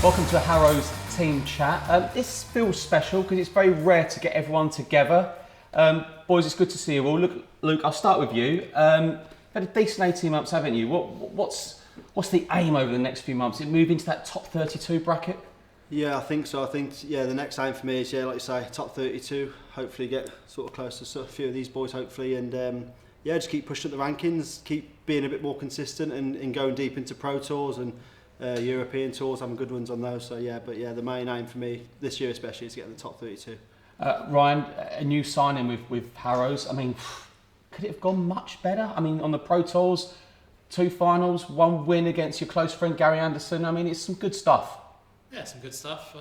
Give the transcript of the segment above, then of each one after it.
Welcome to Harrows team chat. This feels special because it's very rare to get everyone together. Boys, it's good to see you all. Look, Luke, I'll start with you. You've had a decent 18 months, haven't you? What's the aim over the next few months? Is it move into that top 32 bracket? Yeah, I think so. I think the next aim for me is like you say, top 32. Hopefully get sort of close to a few of these boys, hopefully, and just keep pushing up the rankings, keep being a bit more consistent, and going deep into Pro Tours and European Tours, having good ones on those. So the main aim for me this year especially is to get in the top 32. Ryan, a new signing with Harrows. I mean, could it have gone much better? I mean, on the Pro Tours, 2 finals, 1 win against your close friend Gary Anderson. I mean, it's some good stuff. Yeah, some good stuff.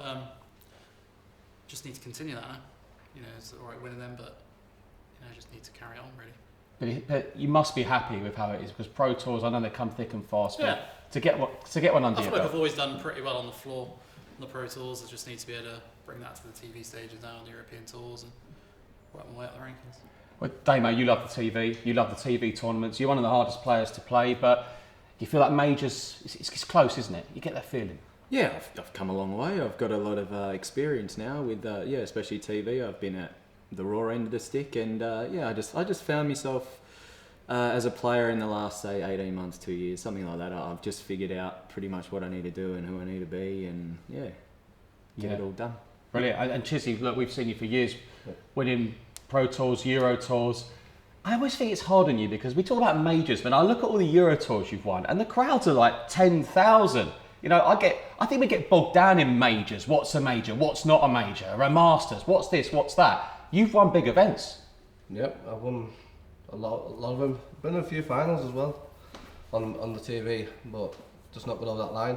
Just need to continue that now. It's all right winning them, but just need to carry on really. But you must be happy with how it is, because Pro Tours, I know they come thick and fast. But yeah. To get one under I your feel like belt. I've always done pretty well on the floor on the Pro Tours. I just need to be able to bring that to the TV stages now on the European Tours and work my way up the rankings. Well, Damo, you love the TV. You love the TV tournaments. You're one of the hardest players to play, but you feel like majors, it's close, isn't it? You get that feeling. Yeah, I've come a long way. I've got a lot of experience now with especially TV. I've been at the raw end of the stick, and I just found myself as a player in the last, say, 18 months, 2 years, something like that. I've just figured out pretty much what I need to do and who I need to be, and get it all done. Brilliant. And Chizzy, look, we've seen you for years winning Pro Tours, Euro Tours. I always think it's hard on you because we talk about majors, but I look at all the Euro Tours you've won, and the crowds are like 10,000. I think we get bogged down in majors. What's a major? What's not a major? A Masters? What's this? What's that? You've won big events. Yep, I've won a lot of them. Been in a few finals as well on the TV, but just not below that line.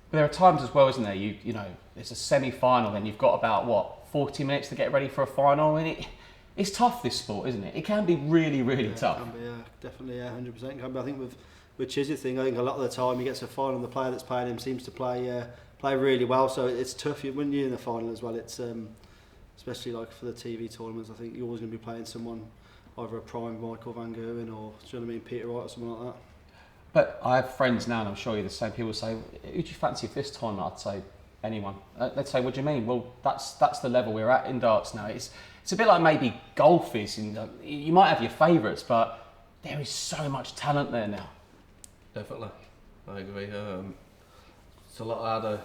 But there are times as well, isn't there? You know, it's a semi-final, then you've got about 40 minutes to get ready for a final, and it's tough, this sport, isn't it? It can be really, really tough. It can be, definitely, 100% can be. I think with Chizzy thing, I think a lot of the time he gets to a final and the player that's playing him seems to play really well, so it's tough when you're in the final as well. It's especially like for the TV tournaments, I think you're always going to be playing someone, either a prime Michael Van Gerwen or, do you know what I mean, Peter Wright or someone like that. But I have friends now, and I'm sure you're the same, people say, who do you fancy for this tournament? I'd say anyone. They'd say, what do you mean? Well, that's the level we're at in darts now. It's a bit like maybe golf is. You might have your favourites, but there is so much talent there now. Definitely, I agree. It's a lot harder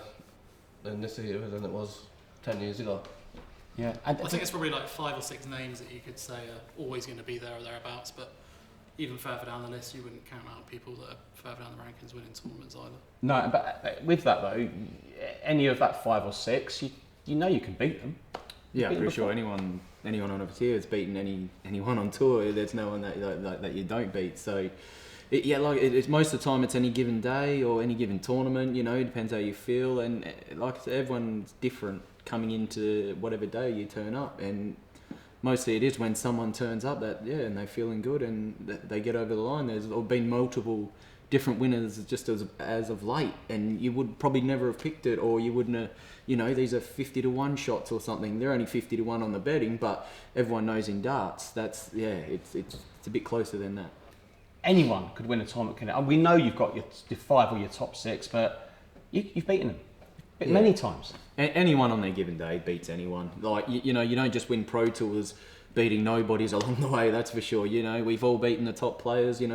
in this era than it was 10 years ago. Yeah, I think it's probably like 5 or 6 names that you could say are always going to be there or thereabouts, but even further down the list, you wouldn't count out people that are further down the rankings winning tournaments either. No, but with that though, any of that 5 or 6, you know you can beat them. Yeah, I'm pretty sure anyone on a tier has beaten anyone on tour. There's no one that you don't beat. So, it's most of the time it's any given day or any given tournament. It depends how you feel, and like I said, everyone's different coming into whatever day you turn up, and mostly it is when someone turns up and they're feeling good and they get over the line. There's been multiple different winners just as of late, and you would probably never have picked it, or you wouldn't have, these are 50 to 1 shots or something. They're only 50 to 1 on the betting, but everyone knows in darts it's a bit closer than that. Anyone could win a tournament, and we know you've got your 5 or your top 6, but you've beaten them many times. Anyone on their given day beats anyone. Like, you don't just win Pro Tours beating nobodies along the way, that's for sure. We've all beaten the top players, and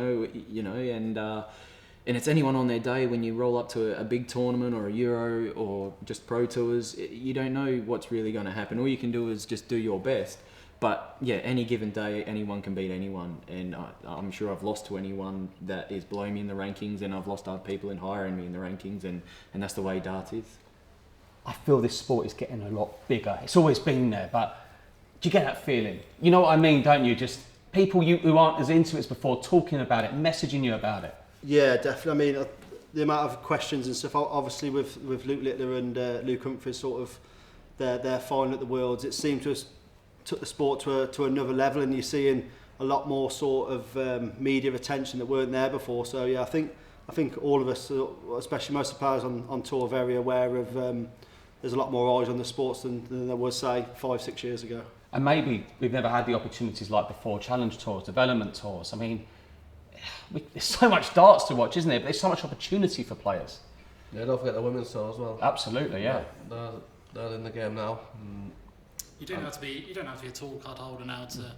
it's anyone on their day. When you roll up to a big tournament or a Euro or just Pro Tours, you don't know what's really going to happen. All you can do is just do your best. But yeah, any given day, anyone can beat anyone, and I'm sure I've lost to anyone that is below me in the rankings, and I've lost other people in higher than me in the rankings, and that's the way darts is. I feel this sport is getting a lot bigger. It's always been there, but do you get that feeling? You know what I mean, don't you? Just people who aren't as into it as before talking about it, messaging you about it. Yeah, definitely. I mean, the amount of questions and stuff, obviously with Luke Littler and Luke Humphries sort of their final at the Worlds, it seemed to have took the sport to another level, and you're seeing a lot more sort of media attention that weren't there before. So yeah, I think all of us, especially most of the players on tour, are very aware of there's a lot more eyes on the sports than there was, say, 5-6 years ago. And maybe we've never had the opportunities like before, challenge tours, development tours. I mean, there's so much darts to watch, isn't there? But there's so much opportunity for players. Yeah, don't forget the women's tour as well. Absolutely, yeah. They're in the game now. You don't have to be a tall card holder now to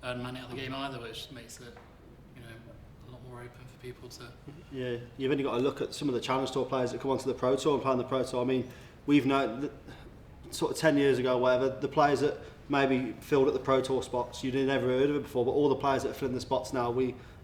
earn money out of the game either, which makes it, you know, a lot more open for people to. Yeah, you've only got to look at some of the Challenge Tour players that come onto the Pro Tour and play on the Pro Tour. I mean, we've known sort of 10 years ago, whatever, the players that maybe filled at the Pro Tour spots, you'd never heard of it before, but all the players that are filling the spots now,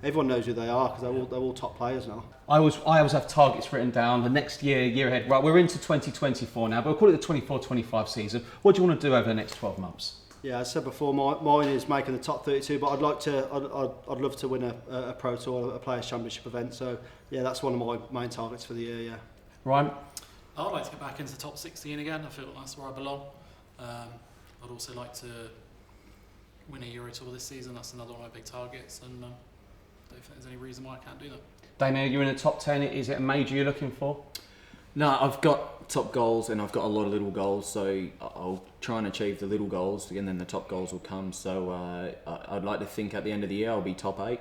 everyone knows who they are because they're all top players now. I always have targets written down. The next year ahead. Right, we're into 2024 now, but we'll call it the 24-25 season. What do you want to do over the next 12 months? Yeah, as I said before, mine is making the top 32, but I'd love to win a Pro Tour, a Players' Championship event. So yeah, that's one of my main targets for the year. Yeah. Ryan? I'd like to get back into the top 16 again. I feel like that's where I belong. I'd also like to win a Euro Tour this season. That's another one of my big targets, and don't think there's any reason why I can't do that. Damien, you're in the top 10. Is it a major you're looking for? No, I've got top goals and I've got a lot of little goals, so I'll try and achieve the little goals and then the top goals will come. So I'd like to think at the end of the year I'll be top 8,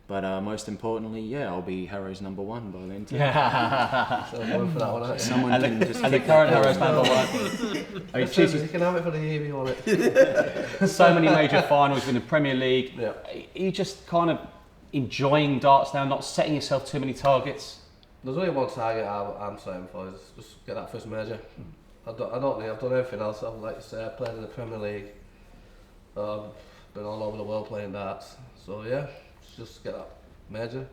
but most importantly, yeah, I'll be Harrows number 1 by then. Yeah. So I'm going for that one, aren't you? Someone And can the, just and the kick current that Harrows ball. number 1. I mean, You can have it for the year if you want it. so many major finals in the Premier League. Yeah. Are you just kind of enjoying darts now, not setting yourself too many targets? There's only one target I'm setting for, is just get that first major. I don't think I've done everything else. Like you say, I played in the Premier League. Been all over the world playing darts. So yeah, just get that major.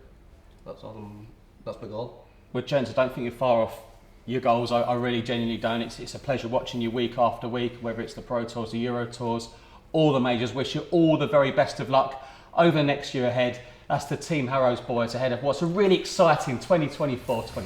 That's my goal. Well, gents, I don't think you're far off your goals. I really genuinely don't. It's a pleasure watching you week after week, whether it's the Pro Tours, the Euro Tours, all the majors. Wish you all the very best of luck over the next year ahead. That's the Team Harrows boys ahead of what's a really exciting 2024-25.